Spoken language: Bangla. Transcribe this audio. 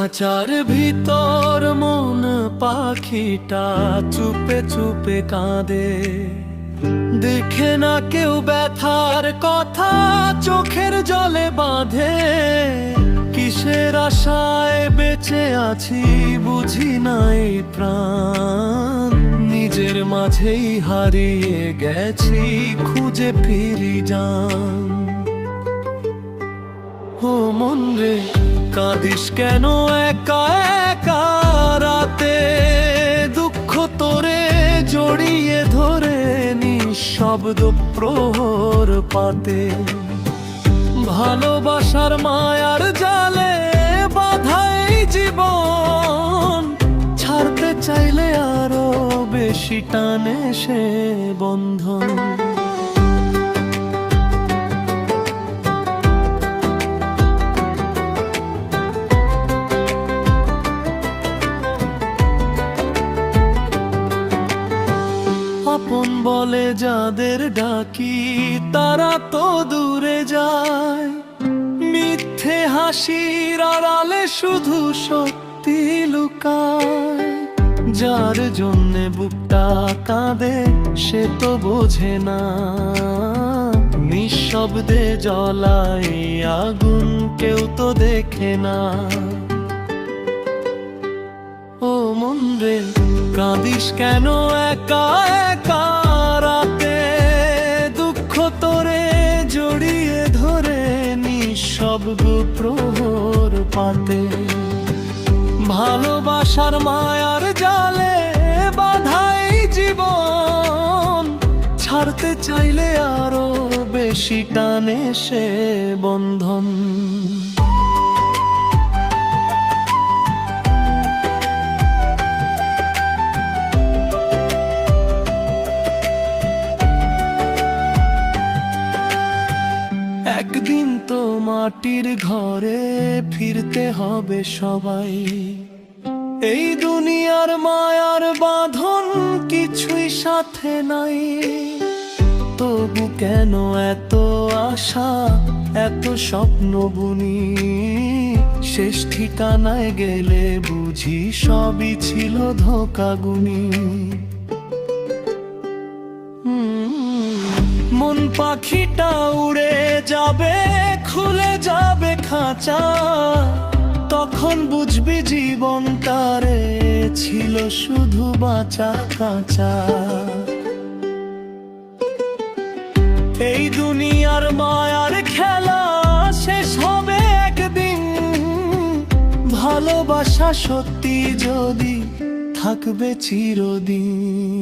খাঁচার ভিতর মন পাখিটা চুপে চুপে কাঁদে, দেখে না কেউ ব্যথার কথা, চোখের জলে বাঁধে। কিসের আশায় বেঁচে আছি বুঝি নাই প্রাণ, নিজের মাঝেই হারিয়ে গেছি খুঁজে ফিরি যান। ও মন রে কাঁদিস কেন একা একা রাতে, দুঃখ তোরে জড়িয়ে ধরে নিঃশব্দ প্রহর পাতে। ভালোবাসার মায়ার জালে বাঁধাই জীবন, ছাড়তে চাইলে আরো বেশি টানে সে বন্ধন। আপন বলে যাদের ডাকি তারা তো দূরে যায়, মিথ্যে হাসির আড়ালে শুধু সত্যি লুকায়। যার জন্যে বুকটা কাঁদে সে তো বোঝে না, নিঃশব্দে জ্বলায় আগুন কেউ তো দেখে না। ও মন রে কাঁদিস কেন একা একা রাতে, দুঃখ তোরে জড়িয়ে ধরে নিঃশব্দ প্রহর পাতে। ভালোবাসার মায়ার জালে বাঁধাই জীবন, ছাড়তে চাইলে আরো বেশি টানে সে বন্ধন। একদিন তো মাটির ঘরে ফিরতে হবে সবাই, এই দুনিয়ার মায়ার বাঁধন কিছুই সাথে নাই। তবু কেন এত আশা এত স্বপ্ন বুনি, শেষ ঠিকানায় গেলে বুঝি সবই ছিল ধোঁকাগুনি। মন পাখিটা উড়ে যাবে খুলে যাবে খাঁচা, তখন বুঝবি জীবনটারে ছিল শুধু বাঁচা কাঁচা। এই দুনিয়ার মায়ার খেলা শেষ হবে একদিন, ভালোবাসা সত্যি যদি থাকবে চিরদিন।